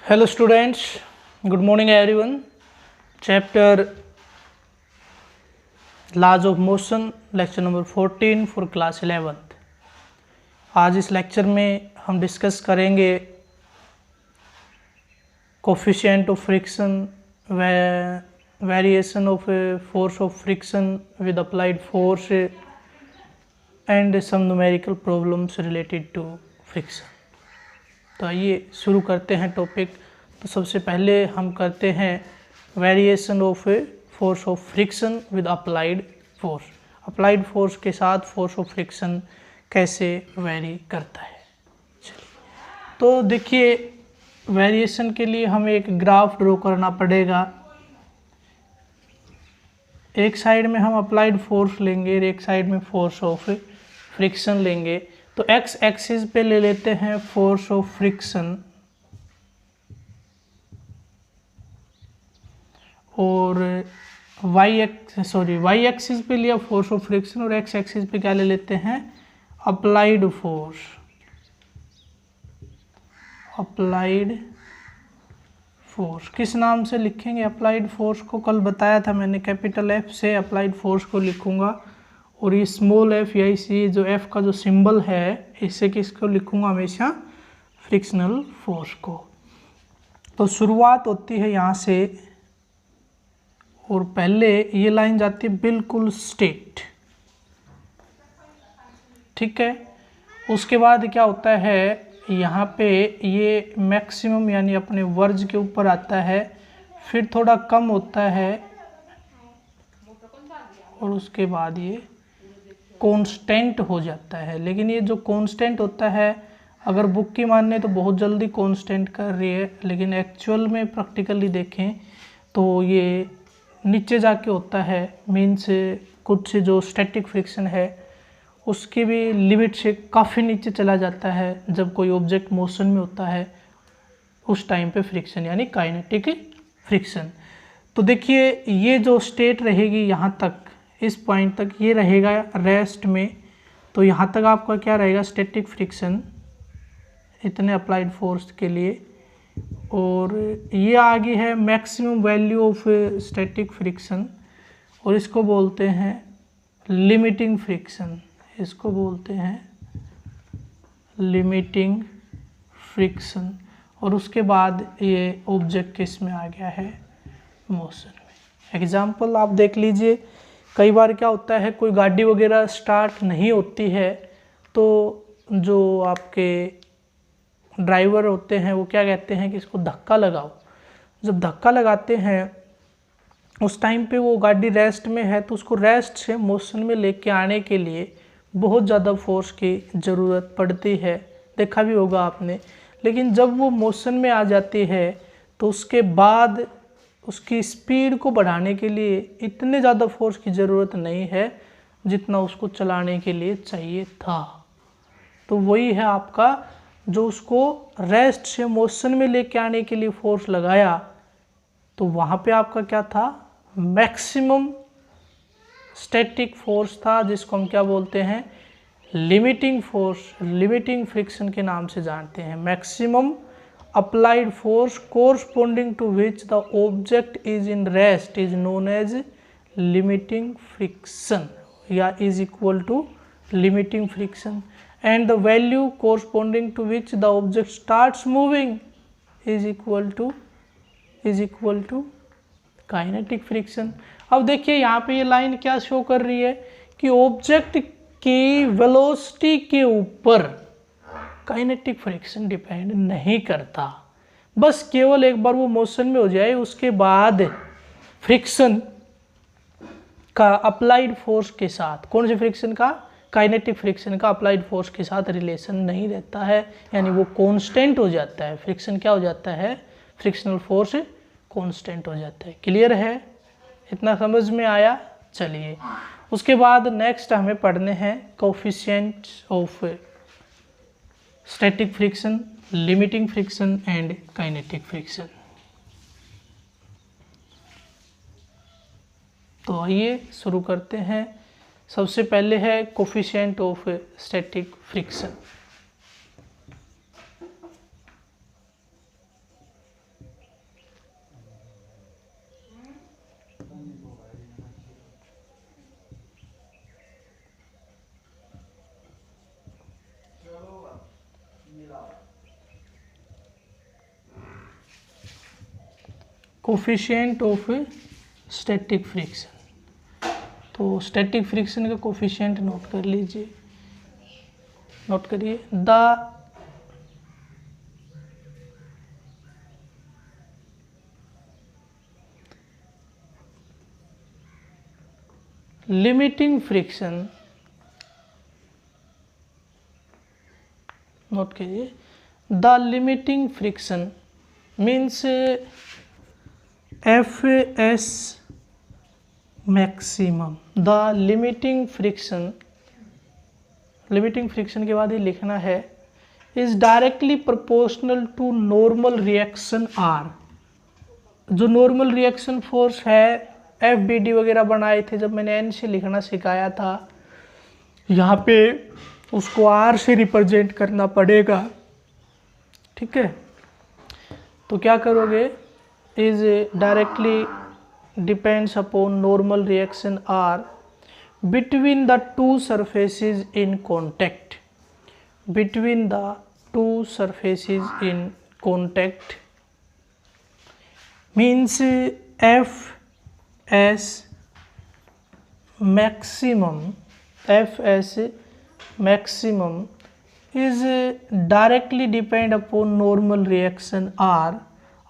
Hello students, good morning everyone. Chapter Laws of Motion, lecture number 14 for class 11th. आज इस lecture में हम discuss करेंगे coefficient of friction, variation of force of friction with applied force and some numerical problems related to friction. तो आइए शुरू करते हैं टॉपिक। तो सबसे पहले हम करते हैं variation of force of friction with applied force. Applied force के साथ फोर्स ऑफ फ्रिक्शन कैसे वेरी करता है। चलिए, तो देखिए वेरिएशन के लिए हमें एक ग्राफ ड्रॉ करना पड़ेगा। एक साइड में हम अप्लाइड फोर्स लेंगे और एक साइड में फोर्स ऑफ फ्रिक्शन लेंगे। तो एक्स एक्सिस पे ले लेते हैं फोर्स ऑफ फ्रिक्शन और वाई एक्सिस पे लिया फोर्स ऑफ फ्रिक्शन और एक्स एक्सिस पे क्या ले लेते हैं, अप्लाइड फोर्स। अप्लाइड फोर्स किस नाम से लिखेंगे? अप्लाइड फोर्स को कल बताया था मैंने, कैपिटल एफ से अप्लाइड फोर्स को लिखूंगा और ये स्मॉल एफ या इसी जो एफ का जो सिंबल है इससे किसको लिखूंगा हमेशा, फ्रिक्शनल फोर्स को। तो शुरुआत होती है यहाँ से और पहले ये लाइन जाती है बिल्कुल स्ट्रेट, ठीक है। उसके बाद क्या होता है, यहाँ पे ये मैक्सिमम यानी अपने वर्ज के ऊपर आता है, फिर थोड़ा कम होता है और उसके बाद ये कांस्टेंट हो जाता है। लेकिन ये जो कांस्टेंट होता है अगर बुक की माने तो बहुत जल्दी कांस्टेंट कर रही है, लेकिन एक्चुअल में प्रैक्टिकली देखें तो ये नीचे जाके होता है। मीन्स कुछ जो स्टैटिक फ्रिक्शन है उसकी भी लिमिट से काफ़ी नीचे चला जाता है। जब कोई ऑब्जेक्ट मोशन में होता है उस टाइम पे फ्रिक्शन यानी काइनेटिक फ्रिक्शन। तो देखिए ये जो स्टेट रहेगी यहाँ तक, इस पॉइंट तक ये रहेगा रेस्ट में। तो यहाँ तक आपका क्या रहेगा, स्टैटिक फ्रिक्शन इतने अप्लाइड फोर्स के लिए। और ये आगे है maximum value of static friction और इसको बोलते हैं लिमिटिंग फ्रिक्शन। इसको बोलते हैं लिमिटिंग फ्रिक्शन। और उसके बाद ये ऑब्जेक्ट किस में आ गया है, मोशन में। एग्जाम्पल आप देख लीजिए, कई बार क्या होता है कोई गाड़ी वगैरह स्टार्ट नहीं होती है तो जो आपके ड्राइवर होते हैं वो क्या कहते हैं कि इसको धक्का लगाओ। जब धक्का लगाते हैं उस टाइम पे वो गाड़ी रेस्ट में है तो उसको रेस्ट से मोशन में लेके आने के लिए बहुत ज़्यादा फोर्स की ज़रूरत पड़ती है, देखा भी होगा आपने। लेकिन जब वो मोशन में आ जाती है तो उसके बाद उसकी स्पीड को बढ़ाने के लिए इतने ज़्यादा फोर्स की ज़रूरत नहीं है जितना उसको चलाने के लिए चाहिए था। तो वही है आपका जो उसको रेस्ट से मोशन में लेके आने के लिए फोर्स लगाया, तो वहाँ पे आपका क्या था, मैक्सिमम स्टैटिक फोर्स था, जिसको हम क्या बोलते हैं, लिमिटिंग फोर्स, लिमिटिंग फ्रिक्शन के नाम से जानते हैं। Maximum applied force corresponding to which the object is in rest is known as limiting friction या is equal to limiting friction, and the value corresponding to which the object starts moving is equal to kinetic friction। अब देखिए यहाँ पे ये line क्या show कर रही है कि ऑब्जेक्ट की वेलोसिटी के ऊपर काइनेटिक फ्रिक्शन डिपेंड नहीं करता, बस केवल एक बार वो मोशन में हो जाए उसके बाद फ्रिक्शन का अप्लाइड फोर्स के साथ, कौन से फ्रिक्शन का, काइनेटिक फ्रिक्शन का अप्लाइड फोर्स के साथ रिलेशन नहीं रहता है, यानी वो कांस्टेंट हो जाता है। फ्रिक्शन क्या हो जाता है, फ्रिक्शनल फोर्स कांस्टेंट हो जाता है। क्लियर है, इतना समझ में आया। चलिए उसके बाद नेक्स्ट हमें पढ़ने हैं coefficient of static friction, limiting friction and kinetic friction. तो आइए शुरू करते हैं। सबसे पहले है coefficient of static friction. Coefficient of static friction. तो स्टैटिक फ्रिक्शन का कोफिशिएंट नोट कर लीजिए, नोट करिए। द लिमिटिंग फ्रिक्शन, नोट कीजिए, the limiting friction means F S maximum. The limiting friction, limiting friction के बाद ये लिखना है is directly proportional to normal reaction R. जो नॉर्मल रिएक्शन फोर्स है, एफ बी डी वगैरह बनाए थे जब मैंने एन से लिखना सिखाया था, यहाँ पे उसको आर से रिप्रेजेंट करना पड़ेगा, ठीक है। तो क्या करोगे, is directly depends upon normal reaction R between the two surfaces in contact, between the two surfaces in contact means f s maximum, f s maximum is directly depend upon normal reaction r।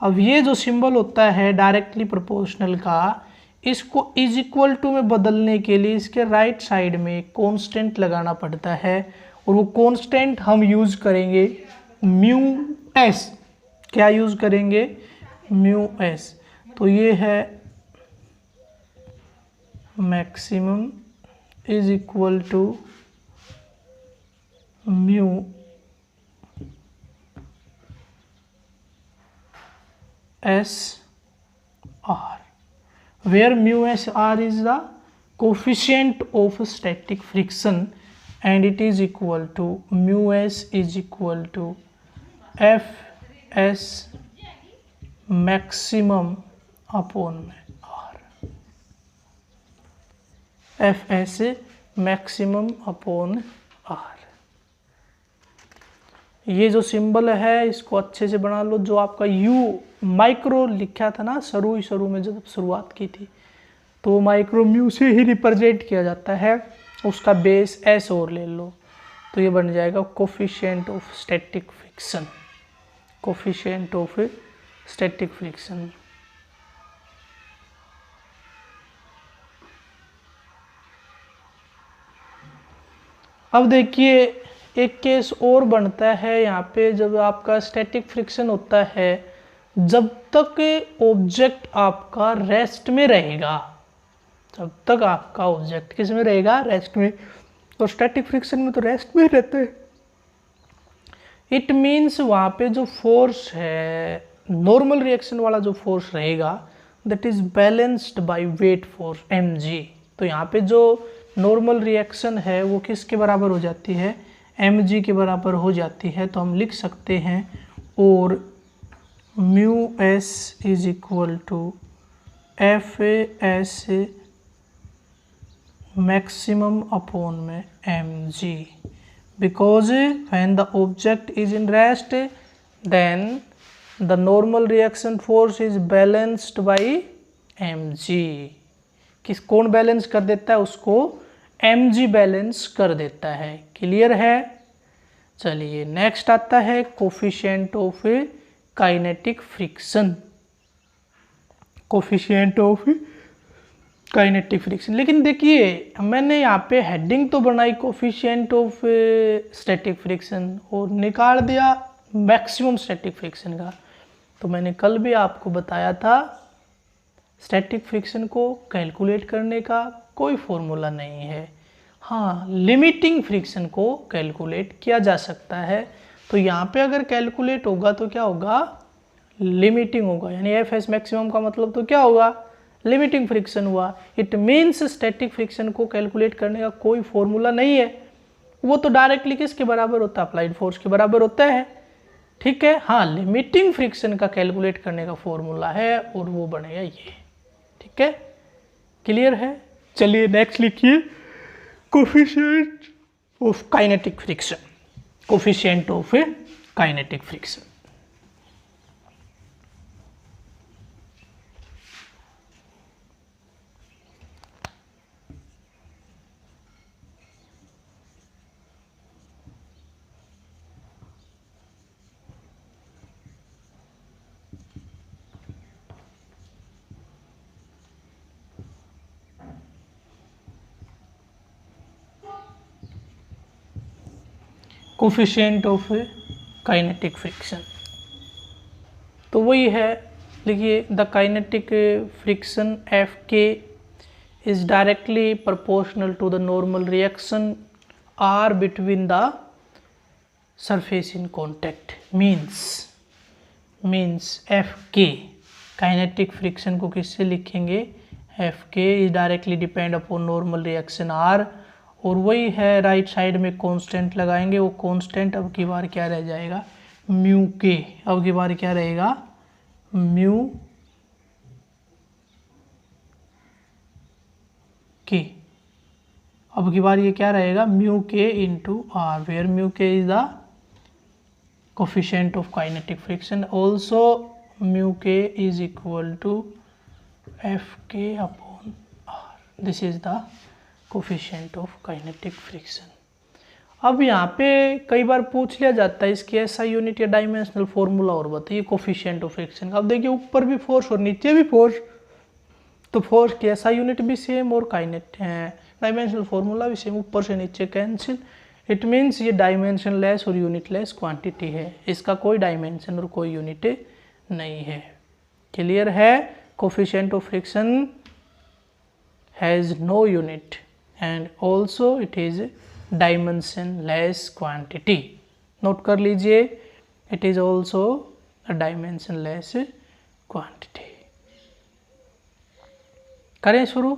अब ये जो symbol होता है directly proportional का, इसको is equal to में बदलने के लिए इसके राइट साइड में कांस्टेंट लगाना पड़ता है, और वो कांस्टेंट हम यूज करेंगे म्यू एस। क्या यूज करेंगे, म्यू एस। तो ये है maximum is equal to mu S R, where mu s r is the coefficient of static friction and it is equal to mu s is equal to f s maximum upon r, f s maximum upon r। ये जो symbol है इसको अच्छे से बना लो। जो आपका U micro लिखा था ना शुरू में जब शुरुआत की थी, तो माइक्रो म्यू से ही रिप्रेजेंट किया जाता है, उसका बेस एस और ले लो, तो ये बन जाएगा coefficient of static friction, coefficient of static friction. अब देखिए एक केस और बनता है यहाँ पे, जब आपका स्टैटिक फ्रिक्शन होता है जब तक ऑब्जेक्ट आपका रेस्ट में रहेगा, जब तक आपका ऑब्जेक्ट किस में रहेगा, रेस्ट में। तो स्टैटिक फ्रिक्शन में तो रेस्ट में ही रहते हैं। इट मीन्स वहाँ पे जो फोर्स है, नॉर्मल रिएक्शन वाला जो फोर्स रहेगा, that is balanced by weight force mg। तो यहाँ पे जो नॉर्मल रिएक्शन है वो किसके बराबर हो जाती है, mg के बराबर हो जाती है। तो हम लिख सकते हैं और mu S is equal to F S maximum upon में mg, because when the object is in rest then the normal reaction force is balanced by mg। किस कौन बैलेंस कर देता है उसको, mg बैलेंस कर देता है। क्लियर है। चलिए नेक्स्ट आता है coefficient of kinetic friction, coefficient of kinetic friction. लेकिन देखिए मैंने यहाँ पे हेडिंग तो बनाई कोफिशिएंट ऑफ स्टैटिक फ्रिक्शन और निकाल दिया मैक्सिमम स्टैटिक फ्रिक्शन का। तो मैंने कल भी आपको बताया था स्टैटिक फ्रिक्शन को कैलकुलेट करने का कोई फॉर्मूला नहीं है। हाँ, लिमिटिंग फ्रिक्शन को कैलकुलेट किया जा सकता है। तो यहाँ पे अगर कैलकुलेट होगा तो क्या होगा, लिमिटिंग होगा, यानी एफ एस मैक्सिमम का मतलब तो क्या होगा, लिमिटिंग फ्रिक्शन हुआ। इट मीन्स स्टैटिक फ्रिक्शन को कैलकुलेट करने का कोई फॉर्मूला नहीं है, वो तो डायरेक्टली किसके बराबर होता है, अप्लाइड फोर्स के बराबर होता है। ठीक है। हाँ, लिमिटिंग फ्रिक्शन का कैलकुलेट करने का फॉर्मूला है और वो बनेगा ये। ठीक है, क्लियर है। चलिए नेक्स्ट लिखिए coefficient of kinetic friction, coefficient of kinetic friction. Coefficient of kinetic friction. तो वही है, देखिए द काइनेटिक फ्रिक्शन एफ के is directly proportional to the normal reaction R between the surface in contact. Means F K kinetic friction को किससे लिखेंगे, F के is directly depend upon normal reaction R, और वही है राइट साइड में constant लगाएंगे। वो कांस्टेंट अब की बार क्या रह जाएगा, म्यू के। अब की बार क्या रहेगा, म्यू के। अब की बार ये क्या रहेगा, म्यू के इंटू आर, वेयर म्यू के is the coefficient of kinetic friction, also mu के is equal to F K upon R. This is the coefficient of kinetic friction. अब यहाँ पे कई बार पूछ लिया जाता है इसकी ऐसा यूनिट या डायमेंशनल फॉर्मूला और बताइए कोफिशिएंट ऑफ फ्रिक्शन का। अब देखिए ऊपर भी फोर्स और नीचे भी फोर्स, तो फोर्स की ऐसा यूनिट भी सेम और काइनेट डायमेंशनल फॉर्मूला भी सेम, ऊपर से नीचे कैंसिल। इट मीन्स ये डायमेंशन लेस और यूनिट लेस क्वांटिटी है, इसका कोई डायमेंशन और कोई यूनिट नहीं है। क्लियर है, coefficient of friction has no unit and also it is dimensionless quantity. Note कर लीजिए, it is also a dimensionless quantity. करें शुरू।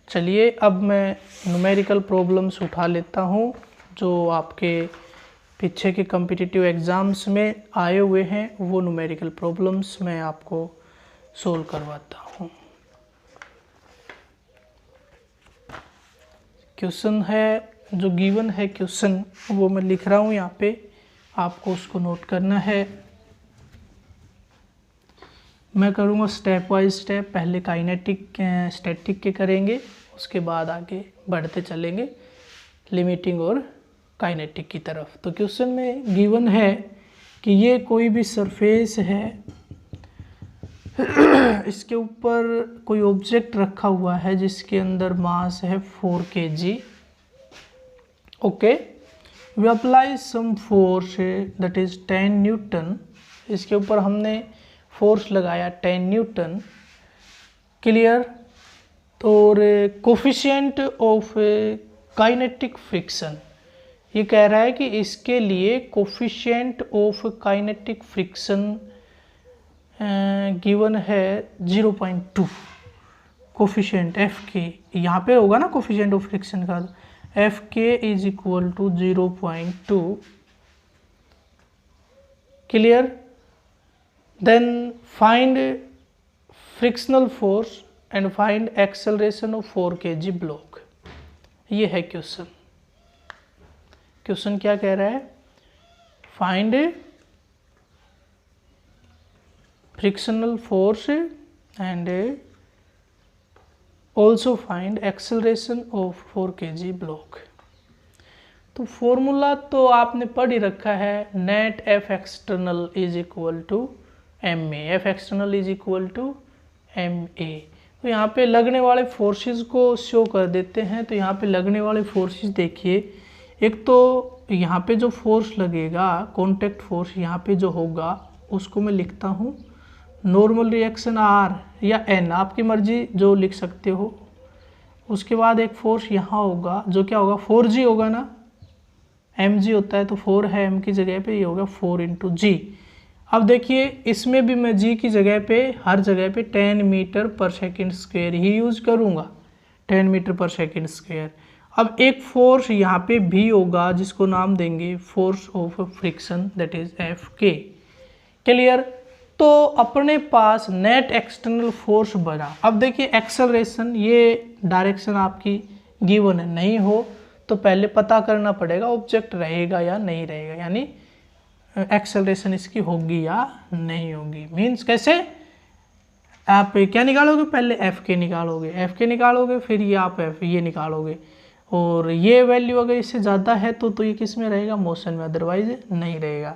चलिए अब मैं न्यूमेरिकल प्रॉब्लम्स उठा लेता हूँ जो आपके पीछे के कॉम्पिटिटिव एग्ज़ाम्स में आए हुए हैं, वो न्यूमेरिकल प्रॉब्लम्स मैं आपको सोल्व करवाता हूँ। क्वेश्चन है जो गिवन है, क्वेश्चन वो मैं लिख रहा हूँ यहाँ पे, आपको उसको नोट करना है। मैं करूँगा स्टेप वाइज स्टेप, पहले काइनेटिक स्टैटिक के करेंगे, उसके बाद आगे बढ़ते चलेंगे लिमिटिंग और काइनेटिक की तरफ। तो क्वेश्चन में गिवन है कि ये कोई भी सरफेस है, इसके ऊपर कोई ऑब्जेक्ट रखा हुआ है जिसके अंदर मास है 4 kg। Okay, we apply some force that is 10 newton. इसके ऊपर हमने फोर्स लगाया 10 न्यूटन। क्लियर। और कोफिशिएंट ऑफ काइनेटिक फ्रिक्शन, ये कह रहा है कि इसके लिए coefficient of kinetic friction given है 0.2। कोफिशिएंट एफ के यहाँ पे होगा ना, कोफिशिएंट ऑफ फ्रिक्शन का एफ के is equal to 0.2। Clear. Then find frictional force and find acceleration of 4 kg block. ये है क्वेश्चन। क्वेश्चन क्या कह रहा है, find frictional force and also find acceleration of 4 kg block. तो फॉर्मूला तो आपने पढ़ ही रखा है, net F external is equal to M A. F external is equal to M A. तो यहाँ पे लगने वाले फोर्सेस को शो कर देते हैं। तो यहाँ पे लगने वाले फोर्सेस देखिए, एक तो यहाँ पे जो फोर्स लगेगा कॉन्टैक्ट फोर्स यहाँ पे जो होगा उसको मैं लिखता हूँ नॉर्मल रिएक्शन आर या एन, आपकी मर्जी जो लिख सकते हो। उसके बाद एक फोर्स यहाँ होगा जो क्या होगा 4g होगा ना, mg होता है तो 4 है m की जगह पे, ये होगा 4 × g। अब देखिए इसमें भी मैं g की जगह पे हर जगह पे 10 मीटर पर सेकेंड स्क्वायर ही यूज करूँगा, 10 मीटर पर सेकेंड स्क्वायर। अब एक फोर्स यहाँ पे भी होगा जिसको नाम देंगे force of friction that is F के। क्लियर। तो अपने पास नेट एक्सटर्नल फोर्स बना। अब देखिए एक्सेलरेशन, ये डायरेक्शन आपकी गिवन है, नहीं हो तो पहले पता करना पड़ेगा ऑब्जेक्ट रहेगा या नहीं रहेगा, यानी एक्सेलरेशन इसकी होगी या नहीं होगी। मीन्स कैसे, आप क्या निकालोगे, पहले एफ के निकालोगे, एफ के निकालोगे, फिर ये आप एफ ये निकालोगे, और ये वैल्यू अगर इससे ज़्यादा है तो ये किस में रहेगा, मोशन में, अदरवाइज नहीं रहेगा।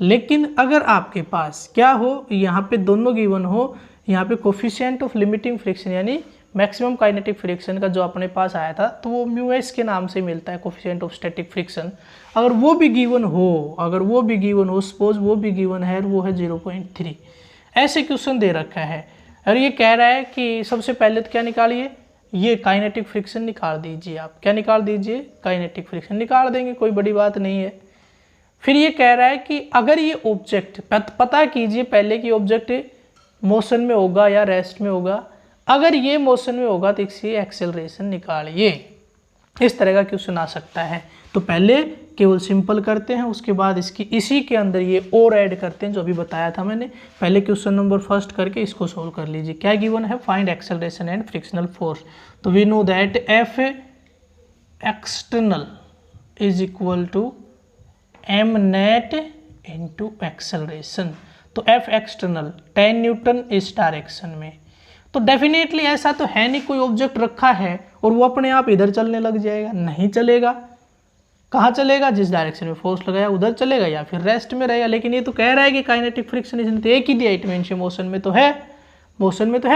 लेकिन अगर आपके पास क्या हो, यहाँ पे दोनों गिवन हो, यहाँ पे कोफिशिएंट ऑफ लिमिटिंग फ्रिक्शन यानी मैक्सिमम काइनेटिक फ्रिक्शन का जो अपने पास आया था तो वो म्यू एस के नाम से मिलता है, कोफिशिएंट ऑफ स्टैटिक फ्रिक्शन। अगर वो भी गिवन हो, सपोज वो भी गिवन है, वो है 0.3। ऐसे क्वेश्चन दे रखा है और ये कह रहा है कि सबसे पहले तो क्या निकालिए, ये काइनेटिक फ्रिक्शन निकाल दीजिए। आप क्या निकाल दीजिए, काइनेटिक फ्रिक्शन निकाल देंगे, कोई बड़ी बात नहीं है। फिर ये कह रहा है कि अगर ये ऑब्जेक्ट, पता कीजिए पहले कि ऑब्जेक्ट मोशन में होगा या रेस्ट में होगा। अगर ये मोशन में होगा तो इसकी एक्सेलरेशन निकालिए। इस तरह का क्वेश्चन आ सकता है। तो पहले केवल सिंपल करते हैं, उसके बाद इसकी इसी के अंदर ये और ऐड करते हैं जो अभी बताया था मैंने। पहले क्वेश्चन नंबर फर्स्ट करके इसको सोल्व कर लीजिए। क्या गिवन है, find acceleration and frictional force. तो we know that F external is equal to M net into acceleration. तो एफ एक्सटर्नल 10 न्यूटन इस डायरेक्शन में। तो डेफिनेटली ऐसा तो है नहीं कोई ऑब्जेक्ट रखा है और वो अपने आप इधर चलने लग जाएगा, नहीं चलेगा। कहाँ चलेगा, जिस डायरेक्शन में फोर्स लगाया उधर चलेगा या फिर रेस्ट में रहेगा। लेकिन ये तो कह रहा है कि काइनेटिक फ्रिक्शन इसने तो एक ही दिया, इट मीन्स मोशन में तो है,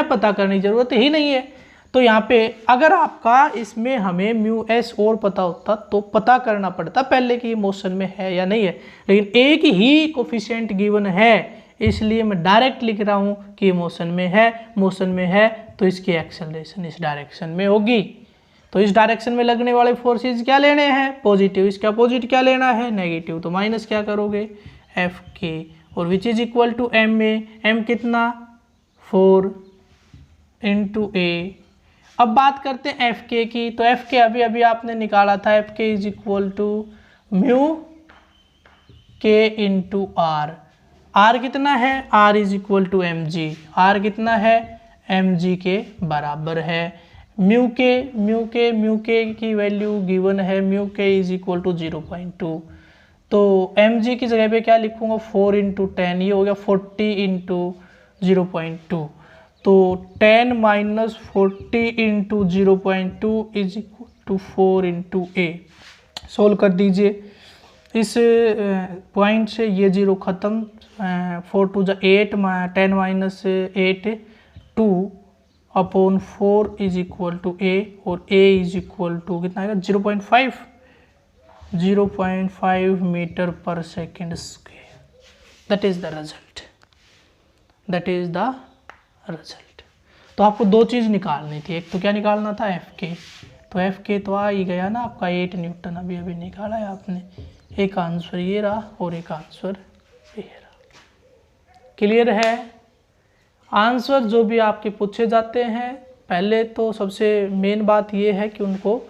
पता करने की जरूरत ही नहीं है। तो यहाँ पे अगर आपका इसमें हमें म्यू एस और पता होता तो पता करना पड़ता पहले कि ये मोशन में है या नहीं है, लेकिन एक ही कोफिशिएंट गिवन है इसलिए मैं डायरेक्ट लिख रहा हूँ कि ये मोशन में है तो इसकी एक्सेलरेशन इस डायरेक्शन में होगी। तो इस डायरेक्शन में लगने वाले फोर्सेस क्या लेने हैं, पॉजिटिव। इसका अपोजिट क्या लेना है, नेगेटिव। तो माइनस क्या करोगे, एफ के, और which is equal to M में, एम कितना 4 इंटू ए। अब बात करते हैं एफ के की। तो एफ के अभी आपने निकाला था, एफ के इज इक्वल टू म्यू के इंटू आर। आर कितना है, R is equal to M G. R कितना है, एम जी के बराबर है। म्यू के की वैल्यू गिवन है, म्यू के इज इक्वल टू 0.2। तो एम जी की जगह पे क्या लिखूंगा, 4 इंटू 10, ये हो गया 40 इंटू 0.2। तो 10 minus 40 into 0.2 is equal to 4 into A. Solve कर दीजिए इस पॉइंट से, ये 0 ख़त्म, 4 two 8, 10 minus 8 2 upon 4 is equal to A, और ए इज इक्वल टू कितना आएगा, 0.5 मीटर पर second square. That is the result. तो आपको दो चीज़ निकालनी थी, एक तो क्या निकालना था, एफ के। तो एफ के तो आ ही गया ना आपका 8 न्यूटन, अभी निकाला है आपने। एक आंसर ये रहा और एक आंसर ये रहा। क्लियर है। आंसर जो भी आपके पूछे जाते हैं, पहले तो सबसे मेन बात ये है कि उनको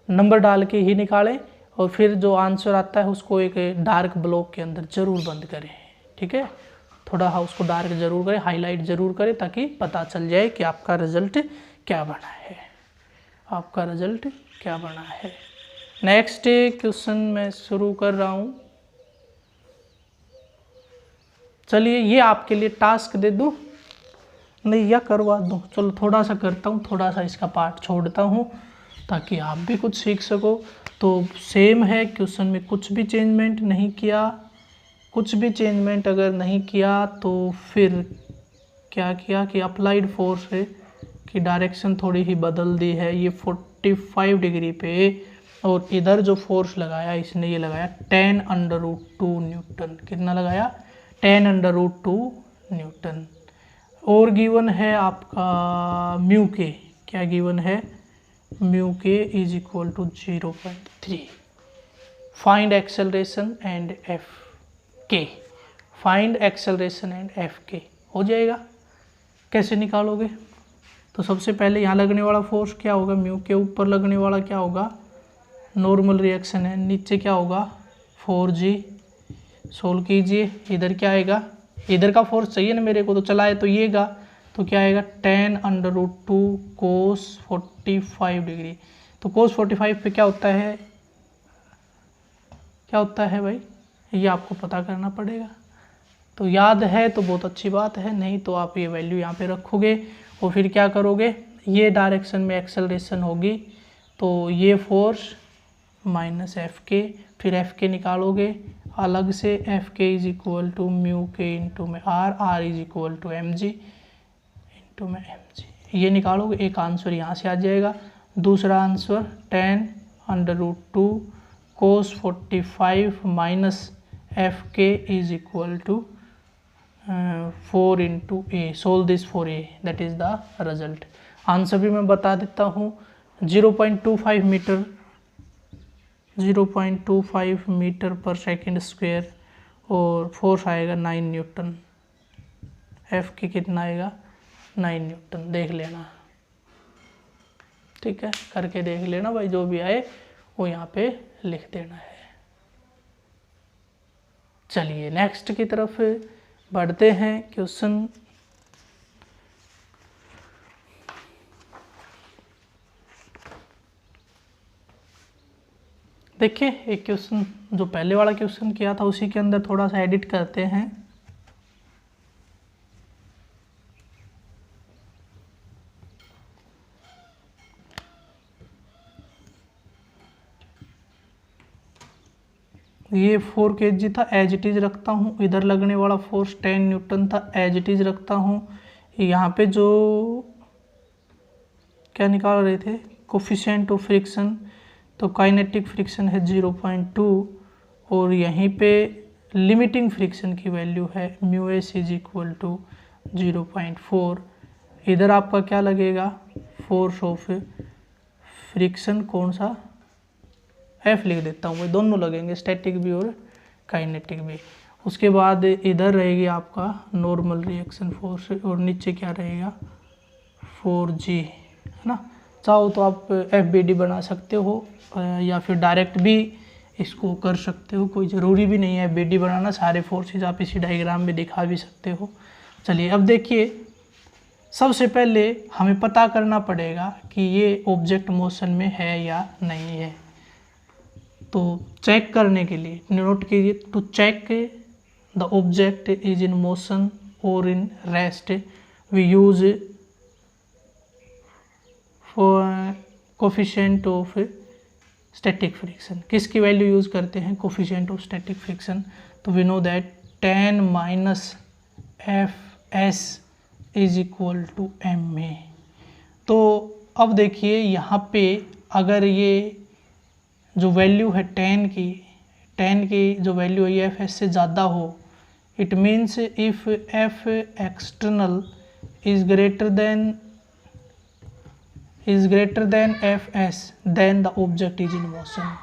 नंबर डाल के ही निकालें, और फिर जो आंसर आता है उसको एक डार्क ब्लॉक के अंदर ज़रूर बंद करें। ठीक है, थोड़ा उसको डार्क ज़रूर करें, हाईलाइट ज़रूर करें, ताकि पता चल जाए कि आपका रिजल्ट क्या बना है। नेक्स्ट क्वेश्चन मैं शुरू कर रहा हूँ। चलिए ये आपके लिए टास्क दे दूँ, नहीं या करवा दूँ, चलो थोड़ा सा करता हूँ, थोड़ा सा इसका पार्ट छोड़ता हूँ ताकि आप भी कुछ सीख सको। तो सेम है, क्वेश्चन में कुछ भी चेंजमेंट नहीं किया। कुछ भी चेंजमेंट अगर नहीं किया तो फिर क्या किया कि अप्लाइड फोर्स है कि डायरेक्शन थोड़ी ही बदल दी है, ये 45 डिग्री पे, और इधर जो फोर्स लगाया इसने ये लगाया 10√2 न्यूटन। कितना लगाया, 10√2 न्यूटन। और गिवन है आपका म्यू के, क्या गिवन है, म्यू के is equal to 0.3। Find acceleration and f k, find acceleration and f k हो जाएगा। कैसे निकालोगे, तो सबसे पहले यहाँ लगने वाला फोर्स क्या होगा, म्यू के ऊपर लगने वाला क्या होगा, नॉर्मल रिएक्शन है, नीचे क्या होगा 4g। सोल्व कीजिए, इधर क्या आएगा, इधर का फोर्स चाहिए ना मेरे को, तो चलाए तो येगा, तो क्या आएगा 10√2 cos 45 डिग्री। तो cos 45 पे क्या होता है भाई, ये आपको पता करना पड़ेगा। तो याद है तो बहुत अच्छी बात है, नहीं तो आप ये वैल्यू यहाँ पे रखोगे और फिर क्या करोगे, ये डायरेक्शन में एक्सेलरेशन होगी, तो ये फोर्स माइनस एफ के, फिर एफ के निकालोगे अलग से, एफ के इज इक्वल टू म्यू के इंटू में R, R is equal to M g into में एम जी। ये निकालोगे, एक आंसर यहाँ से आ जाएगा। दूसरा आंसर 10√2 cos 45 माइनस एफ के is equal to 4 into a. solve this for a, that is the result. Answer भी मैं बता देता हूँ, 0.25 मीटर 0.25 मीटर पर सेकेंड स्क्वायर और फोर्स आएगा 9 न्यूटन। एफ की कितना आएगा 9 न्यूटन, देख लेना, ठीक है, करके देख लेना भाई, जो भी आए वो यहाँ पे लिख देना है। चलिए नेक्स्ट की तरफ बढ़ते हैं। क्वेश्चन देखिए, एक क्वेश्चन जो पहले वाला क्वेश्चन किया था उसी के अंदर थोड़ा सा एडिट करते हैं। ये 4 kg था, एज इट इज रखता हूँ। इधर लगने वाला फोर्स 10 न्यूटन था, एज इट इज रखता हूँ। यहाँ पे जो क्या निकाल रहे थे, कोफिशिएंट ऑफ फ्रिक्शन, तो काइनेटिक फ्रिक्शन है 0.2 और यहीं पे लिमिटिंग फ्रिक्शन की वैल्यू है μs इज इक्वल टू 0.4। इधर आपका क्या लगेगा, फोर्स ऑफ फ्रिक्शन कौन सा, F लिख देता हूँ, मैं दोनों लगेंगे, स्टैटिक भी और काइनेटिक भी। उसके बाद इधर रहेगी आपका नॉर्मल रिएक्शन फोर्स और नीचे क्या रहेगा 4g, है ना। चाहो तो आप FBD बना सकते हो या फिर डायरेक्ट भी इसको कर सकते हो, कोई ज़रूरी भी नहीं है FBD बनाना, सारे फोर्सेस आप इसी डायग्राम में दिखा भी सकते हो। चलिए अब देखिए, सबसे पहले हमें पता करना पड़ेगा कि ये ऑब्जेक्ट मोशन में है या नहीं है। तो चेक करने के लिए नोट कीजिए, to check the object is in motion और in rest we use for coefficient of static friction. किसकी वैल्यू यूज़ करते हैं, कोफिशिएंट ऑफ स्टैटिक फ्रिक्शन। तो we know that 10 minus F S is equal to M A. तो अब देखिए यहाँ पे अगर ये जो वैल्यू है 10 की जो वैल्यू है ये एफ एस से ज़्यादा हो, it means if f external is greater than f s then the object is in motion.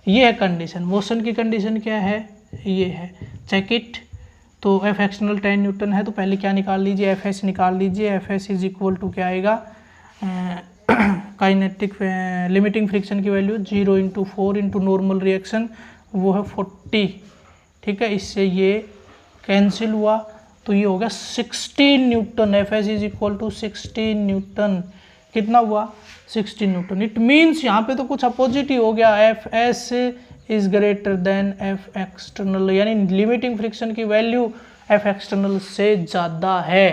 ये है कंडीशन। मोशन की कंडीशन क्या है, ये है, चेक इट। तो एफ एक्सटर्नल 10 न्यूटन है, तो पहले क्या निकाल लीजिए, एफ एस निकाल लीजिए। F S is equal to क्या आएगा, काइनेटिक लिमिटिंग फ्रिक्शन की value 0 into 4 into normal reaction, वो है 40, ठीक है। इससे ये कैंसिल हुआ तो ये हो गया 16 newton. F S is equal to 16 newton. कितना हुआ, 16 न्यूटन। इट मीन्स यहाँ पे तो कुछ अपोजिट ही हो गया, F S is greater than F external, यानी लिमिटिंग फ्रिक्शन की वैल्यू एफ एक्सटर्नल से ज़्यादा है।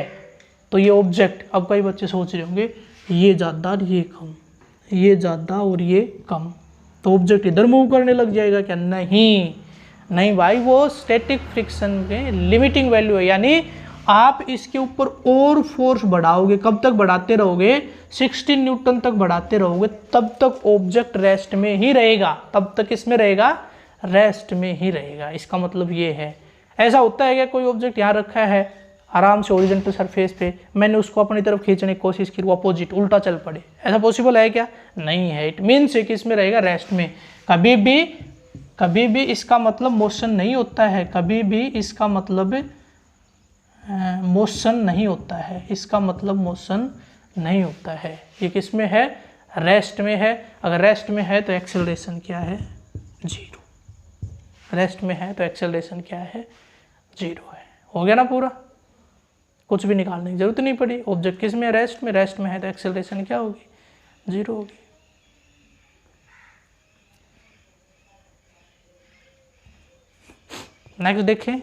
तो ये ऑब्जेक्ट, अब कई बच्चे सोच रहे होंगे ये ज़्यादा और ये कम, ये ज़्यादा और ये कम, तो ऑब्जेक्ट इधर मूव करने लग जाएगा क्या, नहीं भाई, वो स्टैटिक फ्रिक्शन के लिमिटिंग वैल्यू है। यानी आप इसके ऊपर और फोर्स बढ़ाओगे, कब तक बढ़ाते रहोगे, 16 न्यूटन तक बढ़ाते रहोगे, तब तक ऑब्जेक्ट रेस्ट में ही रहेगा, तब तक इसमें रहेगा, रेस्ट में ही रहेगा। इसका मतलब ये है। ऐसा होता है क्या, कोई ऑब्जेक्ट यहाँ रखा है आराम से हॉरिजॉन्टल सरफेस पे, मैंने उसको अपनी तरफ खींचने की कोशिश की, वो अपोजिट उल्टा चल पड़े, ऐसा पॉसिबल है क्या, नहीं है। इट मीन्स कि इसमें रहेगा रेस्ट में। कभी भी इसका मतलब मोशन नहीं होता है, कभी भी इसका मतलब मोशन नहीं होता है, इसका मतलब मोशन नहीं होता है। ये किस में है, रेस्ट में है। अगर रेस्ट में है तो एक्सेलरेशन क्या है, 0। रेस्ट में है तो एक्सेलरेशन क्या है, 0 है। हो गया ना पूरा, कुछ भी निकालने की जरूरत नहीं पड़ी। ऑब्जेक्ट किस में है, रेस्ट में है तो एक्सेलरेशन क्या होगी, 0 होगी। नेक्स्ट देखें,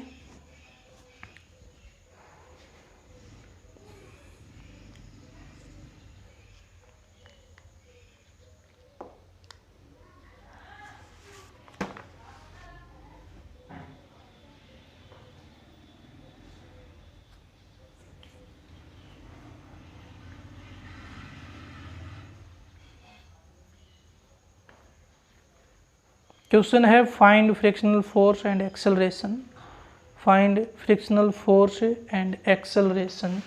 क्वेश्चन है find frictional force and acceleration. Find frictional force and acceleration.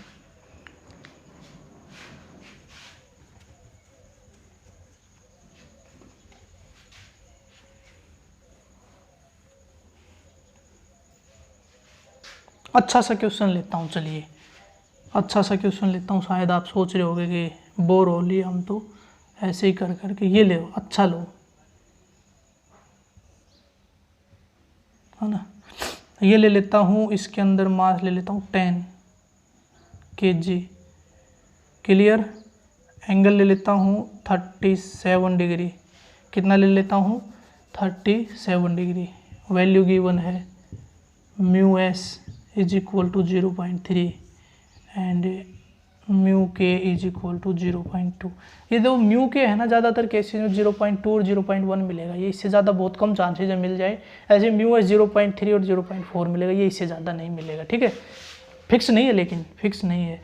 अच्छा सा क्वेश्चन लेता हूँ, चलिए अच्छा सा क्वेश्चन लेता हूँ। शायद आप सोच रहे होंगे कि बोर हो लिए हम तो ऐसे ही कर करके, ये ले अच्छा लो, है ना। ये ले लेता हूँ, इसके अंदर मास ले लेता हूँ 10 kg, क्लियर। एंगल ले लेता हूँ 37 डिग्री, कितना ले लेता हूँ 37 डिग्री। वैल्यू गिवन है mu S is equal to 0.3 and mu के इज इक्वल टू 0.2। ये जो म्यू के है ना, ज़्यादातर केसेस में 0.2 और 0.1 मिलेगा, ये इससे ज़्यादा बहुत कम चांसेज है मिल जाए। ऐसे म्यू एस 0.3 और 0.4 मिलेगा, ये इससे ज़्यादा नहीं मिलेगा, ठीक है। फिक्स नहीं है, लेकिन फिक्स नहीं है।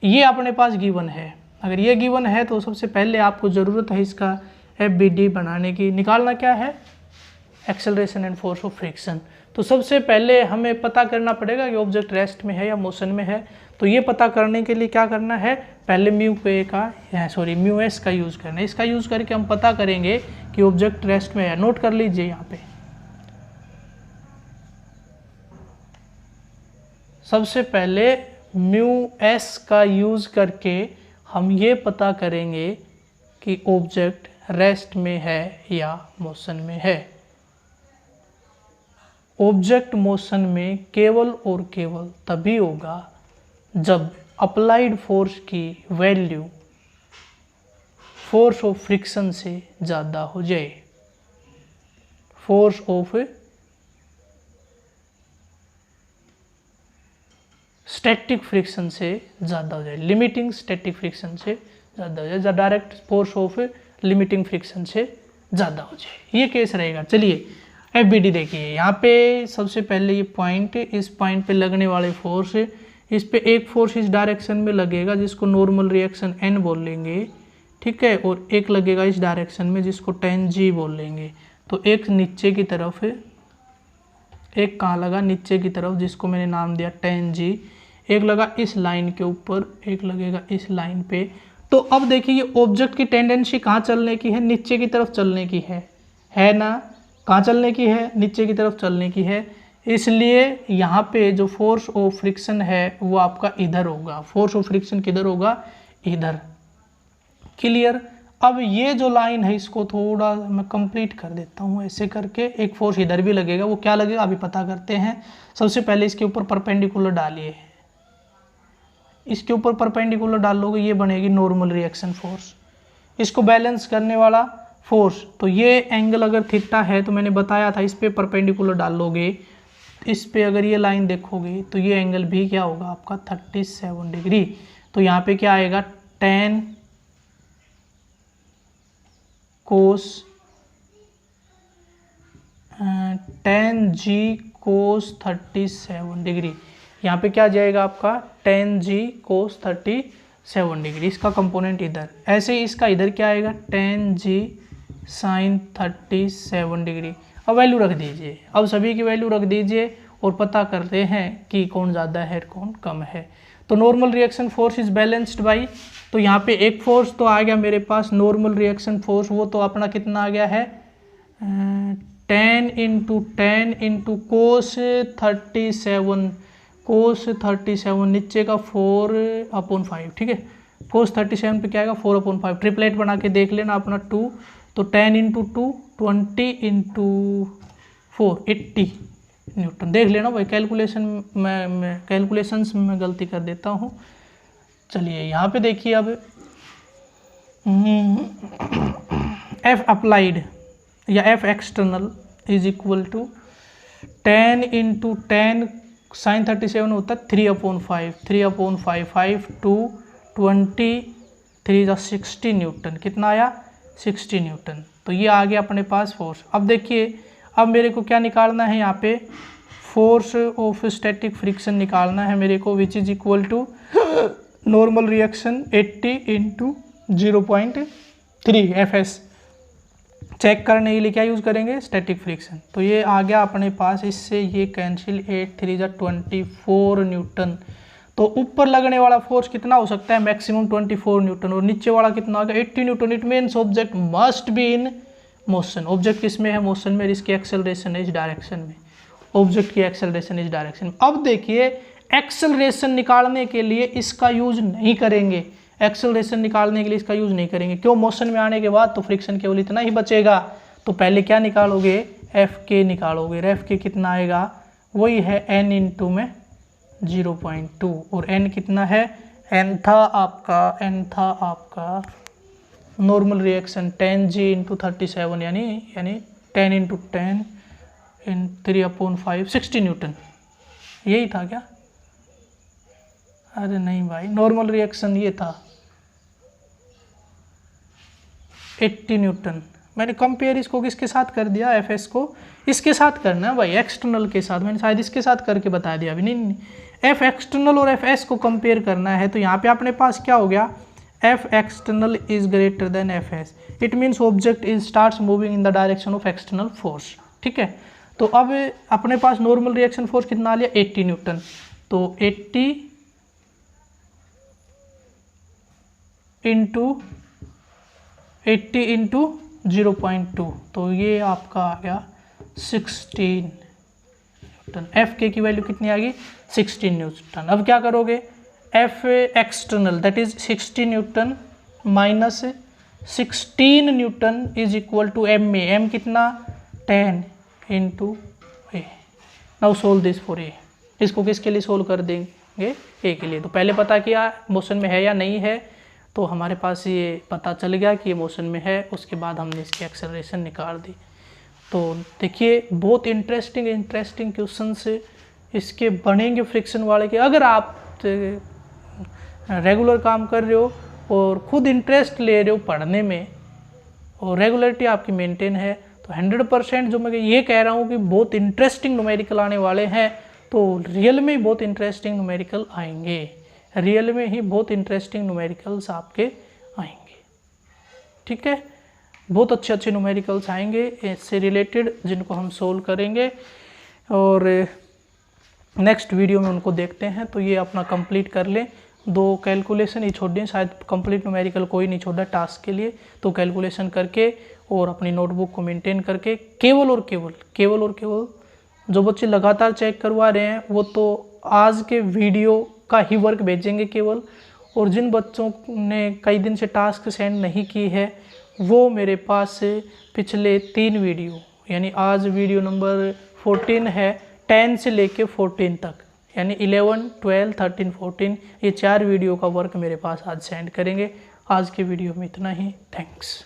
ये अपने पास गिवन है। अगर ये गिवन है तो सबसे पहले आपको ज़रूरत है इसका FBD बनाने की। निकालना क्या है, acceleration and force of friction. तो सबसे पहले हमें पता करना पड़ेगा कि ऑब्जेक्ट रेस्ट में है या मोशन में है। तो ये पता करने के लिए क्या करना है, पहले म्यू एस का यूज़ करना है। इसका यूज़ करके हम पता करेंगे कि ऑब्जेक्ट रेस्ट में है। नोट कर लीजिए यहाँ पे, सबसे पहले म्यू एस का यूज़ करके हम ये पता करेंगे कि ऑब्जेक्ट रेस्ट में है या मोशन में है। ऑब्जेक्ट मोशन में केवल और केवल तभी होगा जब अप्लाइड फोर्स की वैल्यू फोर्स ऑफ फ्रिक्शन से ज़्यादा हो जाए। फोर्स ऑफ स्टैटिक फ्रिक्शन से ज़्यादा हो जाए, लिमिटिंग स्टैटिक फ्रिक्शन से ज़्यादा हो जाए, direct force of limiting friction से ज़्यादा हो जाए, ये केस रहेगा। चलिए FBD देखिए, यहाँ पे सबसे पहले ये पॉइंट, इस पॉइंट पे लगने वाले फोर्स, इस पे एक फोर्स इस डायरेक्शन में लगेगा जिसको नॉर्मल रिएक्शन N बोल लेंगे, ठीक है, और एक लगेगा इस डायरेक्शन में जिसको tan G बोल लेंगे। तो एक नीचे की तरफ, एक कहाँ लगा नीचे की तरफ जिसको मैंने नाम दिया tan G, एक लगा इस लाइन के ऊपर, एक लगेगा इस लाइन पे। तो अब देखिए ये ऑब्जेक्ट की टेंडेंसी कहाँ चलने की है, नीचे की तरफ चलने की है ना। कहाँ चलने की है, नीचे की तरफ चलने की है। इसलिए यहाँ पे जो फोर्स ऑफ फ्रिक्शन है वो आपका इधर होगा। फोर्स ऑफ फ्रिक्शन किधर होगा, इधर, क्लियर। अब ये जो लाइन है इसको थोड़ा मैं कंप्लीट कर देता हूँ ऐसे करके। एक फोर्स इधर भी लगेगा, वो क्या लगेगा अभी पता करते हैं। सबसे पहले इसके ऊपर परपेंडिकुलर डालिए, इसके ऊपर परपेंडिकुलर डालोगे ये बनेगी नॉर्मल रिएक्शन फोर्स, इसको बैलेंस करने वाला फोर्स। तो ये एंगल अगर थीटा है तो मैंने बताया था इस पे परपेंडिकुलर डालोगे, इस पे अगर ये लाइन देखोगे तो ये एंगल भी क्या होगा आपका 37 डिग्री। तो यहाँ पे क्या आएगा tan G cos 37 डिग्री। यहाँ पे क्या जाएगा आपका tan G cos 37 डिग्री, इसका कंपोनेंट इधर। ऐसे ही इसका इधर क्या आएगा tan G sin 37 डिग्री। अब वैल्यू रख दीजिए, अब सभी की वैल्यू रख दीजिए और पता करते हैं कि कौन ज़्यादा है कौन कम है। तो normal reaction force is balanced by, तो यहाँ पे एक फोर्स तो आ गया मेरे पास नॉर्मल रिएक्शन फोर्स, वो तो अपना कितना आ गया है 10 इंटू cos 37, cos 37 नीचे का 4/5, ठीक है। cos 37 पे क्या आएगा 4/5, ट्रिपलेट बना के देख लेना अपना 2, तो 10 इंटू 2 20 इंटू 4 80 न्यूटन। देख लेना भाई, कैलकुलेशन में कैलकुलेशंस में गलती कर देता हूँ। चलिए यहाँ पे देखिए अब F अप्लाइड या F external is equal to 10 into 10 sine 37 होता है 3/5, 3/5 टू 20, 3 60 न्यूटन। कितना आया 60 न्यूटन। तो ये आ गया अपने पास फोर्स। अब देखिए अब मेरे को क्या निकालना है, यहाँ पे फोर्स ऑफ स्टैटिक फ्रिक्शन निकालना है मेरे को, which is equal to normal reaction 80 into 0.3 FS। Check करने के लिए क्या यूज़ करेंगे, स्टैटिक फ्रिक्शन। तो ये आ गया अपने पास, इससे ये कैंसिल, 8 3 जा 24 न्यूटन। तो ऊपर लगने वाला फोर्स कितना हो सकता है, मैक्सिमम 24 न्यूटन, और नीचे वाला कितना होगा 80 Newton. It means object must be in motion. Object किस में है, मोशन में, इसकी एक्सेलरेशन इस डायरेक्शन में, ऑब्जेक्ट की एक्सेलरेशन इस डायरेक्शन में। अब देखिए एक्सेलरेशन निकालने के लिए इसका यूज नहीं करेंगे, एक्सेलरेशन निकालने के लिए इसका यूज नहीं करेंगे, क्यों, मोशन में आने के बाद तो फ्रिक्शन केवल इतना ही बचेगा। तो पहले क्या निकालोगे, एफ के निकालोगे, एफ के कितना आएगा, वही है एन इंटू में 0.2, और एन कितना है, एन था आपका नॉर्मल रिएक्शन 10G इंटू 37 यानी 10 इंटू 10 इन 3/5 60 न्यूटन, यही था क्या, अरे नहीं भाई, नॉर्मल रिएक्शन ये था 80 न्यूटन। मैंने कंपेयर इसको किसके साथ कर दिया, एफएस को इसके साथ करना है भाई, एक्सटर्नल के साथ, मैंने शायद इसके साथ करके बता दिया अभी, नहीं, एफ एक्सटर्नल और एफ एस को कंपेयर करना है। तो यहाँ पे अपने पास क्या हो गया, F external is greater than f S, it means object is starts moving in the direction of external force, ठीक है। तो अब अपने पास नॉर्मल रिएक्शन फोर्स कितना आ लिया, 80 न्यूटन। तो 80 इंटू 0.2, तो ये आपका आ गया 16 न्यूटन। एफ के की वैल्यू कितनी आ गई, 16 न्यूटन। अब क्या करोगे, f external that is 60 newton minus 16 newton is equal to M में, एम कितना 10 into a. Now solve this for a, इसको किसके लिए सोल्व कर देंगे, ए के लिए। तो पहले पता किया मोशन में है या नहीं है, तो हमारे पास ये पता चल गया कि ये मोशन में है, उसके बाद हमने इसकी एक्सेलरेशन निकाल दी। तो देखिए बहुत इंटरेस्टिंग क्वेश्चन से इसके बनेंगे फ्रिक्शन वाले के। अगर आप रेगुलर काम कर रहे हो और खुद इंटरेस्ट ले रहे हो पढ़ने में और रेगुलरिटी आपकी मेंटेन है, तो 100% जो मैं ये कह रहा हूँ कि बहुत इंटरेस्टिंग न्यूमेरिकल आने वाले हैं। तो रियल में बहुत इंटरेस्टिंग न्यूमेरिकल आएंगे, रियल में ही बहुत इंटरेस्टिंग न्यूमेरिकल्स आपके आएंगे, ठीक है। बहुत अच्छे न्यूमेरिकल्स आएंगे इससे रिलेटेड, जिनको हम सोल्व करेंगे और नेक्स्ट वीडियो में उनको देखते हैं। तो ये अपना कंप्लीट कर लें, 2 कैलकुलेशन ही छोड़ दें, शायद कंप्लीट न्यूमेरिकल कोई नहीं छोड़ा टास्क के लिए। तो कैलकुलेशन करके और अपनी नोटबुक को मेंटेन करके केवल और केवल जो बच्चे लगातार चेक करवा रहे हैं वो तो आज के वीडियो का ही वर्क भेजेंगे केवल, और जिन बच्चों ने कई दिन से टास्क सेंड नहीं की है वो मेरे पास से पिछले 3 वीडियो, यानी आज वीडियो नंबर 14 है, 10 से लेके 14 तक, यानी 11, 12, 13, 14, ये 4 वीडियो का वर्क मेरे पास आज सेंड करेंगे। आज के वीडियो में इतना ही, थैंक्स।